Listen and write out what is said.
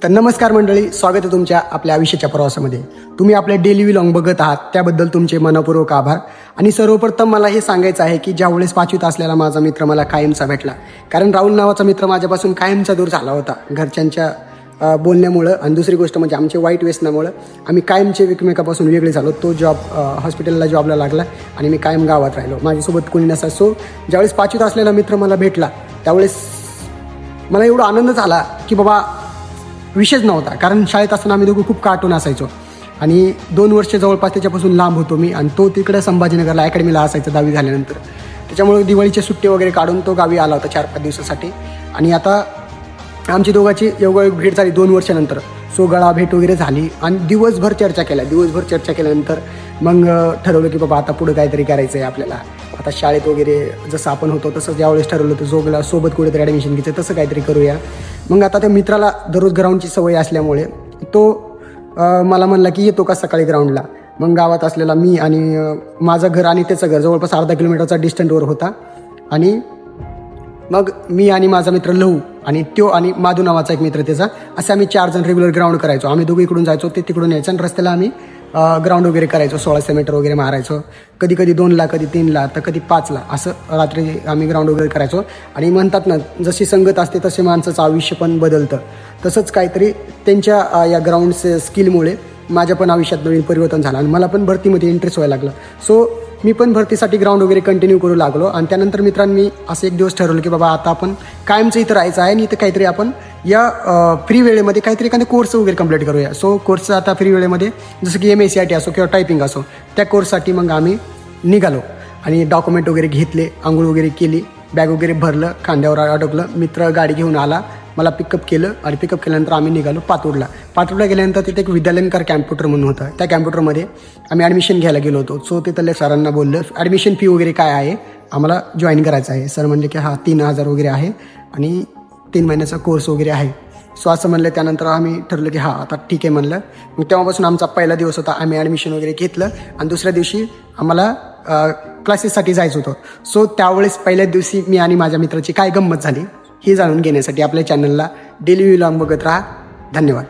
तर नमस्कार मंडळी, स्वागत आहे तुमच्या आपल्या आयुष्याच्या प्रवासामध्ये. तुम्ही आपले डेली व्लॉग बघत आहात त्याबद्दल तुमचे मनपूर्वक आभार. आणि सर्वप्रथम मला हे सांगायचं आहे की ज्यावेळेस 5वीत असलेला माझा मित्र मला कायमचा भेटला, कारण राहुल नावाचा मित्र माझ्यापासून कायमचा दूर झाला होता घरच्यांच्या बोलण्यामुळं. आणि दुसरी गोष्ट म्हणजे आमच्या वाईट व्यसनामुळं आम्ही कायमचे एकमेकापासून वेगळे झालो. तो हॉस्पिटलला जॉबला लागला आणि मी कायम गावात राहिलो, माझ्यासोबत कोणी नसा. सो ज्यावेळेस 5वीत असलेला मित्र मला भेटला त्यावेळेस मला एवढा आनंद झाला की बाबा विषयच नव्हता. कारण शाळेत असताना आम्ही दोघं खूप कार्टून असायचो आणि 2 वर्ष जवळपास त्याच्यापासून लांब होतो मी. आणि तो तिकडे संभाजीनगरला अकॅडमीला असायचा 10वी झाल्यानंतर. त्याच्यामुळे दिवाळीचे सुट्टी वगैरे काढून तो गावी आला होता 4-5 दिवसासाठी. आणि आता आमची दोघांची एवढी भेट झाली 2 वर्षानंतर. सो गळा भेट वगैरे झाली आणि दिवसभर चर्चा केल्यानंतर मग ठरवलं की बाबा आता पुढं काहीतरी करायचं आहे आपल्याला. आता शाळेत वगैरे जसं आपण होतो तसं ज्यावेळेस ठरवलं तर जोगला सोबत कुठेतरी ॲडमिशन घ्यायचं, तसं काहीतरी करूया. मग आता त्या मित्राला दररोज ग्राउंडची सवय असल्यामुळे तो मला म्हणला की येतो का सकाळी ग्राउंडला. मग गावात असलेला मी आणि माझं घर आणि त्याचं घर जवळपास अर्धा किलोमीटरचा डिस्टन्सवर होता. आणि मग मी आणि माझा मित्र लहू आणि तो आणि माधू नावाचा एक मित्र त्याचा, असे आम्ही 4 जण रेग्युलर ग्राउंड करायचो. आम्ही दोघं इकडून जायचो, ते तिकडून यायचं आणि रस्त्याला आम्ही ग्राउंड वगैरे करायचो. 1600 मीटर वगैरे मारायचो, कधी 2ला, कधी 3ला, तर कधी 5ला, असं रात्री आम्ही ग्राउंड वगैरे करायचो. आणि म्हणतात ना, जशी संगत असते तसे माणसाचं आयुष्य पण बदलतं. तसंच काहीतरी त्यांच्या या ग्राउंडचे स्किलमुळे माझ्या पण आयुष्यात नवीन परिवर्तन झालं आणि मला पण भरतीमध्ये इंटरेस्ट व्हायला लागला. सो मी पण भरतीसाठी ग्राउंड वगैरे कंटिन्यू करू लागलो. आणि त्यानंतर मित्रांनी असं एक दिवस ठरवलं की बाबा आता आपण कायमचं इथं राहायचं आहे आणि इथं काहीतरी आपण या फ्री वेळेमध्ये काहीतरी एखादे कोर्स वगैरे कंप्लीट करूया. सो कोर्सचं आता फ्री वेळेमध्ये जसं की MSCIT असो किंवा टायपिंग असो, त्या कोर्ससाठी मग आम्ही निघालो. आणि डॉक्युमेंट वगैरे घेतले, आंघोळ वगैरे केली, बॅग वगैरे भरलं, खांद्यावर अडकलं. मित्र गाडी घेऊन आला, मला पिकअप केलं आणि पिकअप केल्यानंतर आम्ही निघालो पातूरला गेल्यानंतर तिथे एक विद्यालयकार कॅम्प्युटर म्हणून होता. त्या कॅम्प्युटरमध्ये आम्ही ॲडमिशन घ्यायला गेलो होतो. सो तिथल्या सरांना बोललं ॲडमिशन फी वगैरे काय आहे, आम्हाला जॉईन करायचं आहे. सर म्हणले की 3,000 वगैरे आहे आणि 3 महिन्याचा कोर्स वगैरे आहे. सो असं म्हणलं. त्यानंतर आम्ही ठरलं की आता ठीक आहे म्हणलं. मग तेव्हापासून आमचा पहिला दिवस होता. आम्ही ॲडमिशन वगैरे घेतलं आणि दुसऱ्या दिवशी आम्हाला क्लासेससाठी जायचं होतं. सो त्यावेळेस पहिल्या दिवशी मी आणि माझ्या मित्राची काय गंमत झाली हे जाणून घेण्यासाठी आपल्या चॅनलला डेली व्लॉग बघत राहा. धन्यवाद.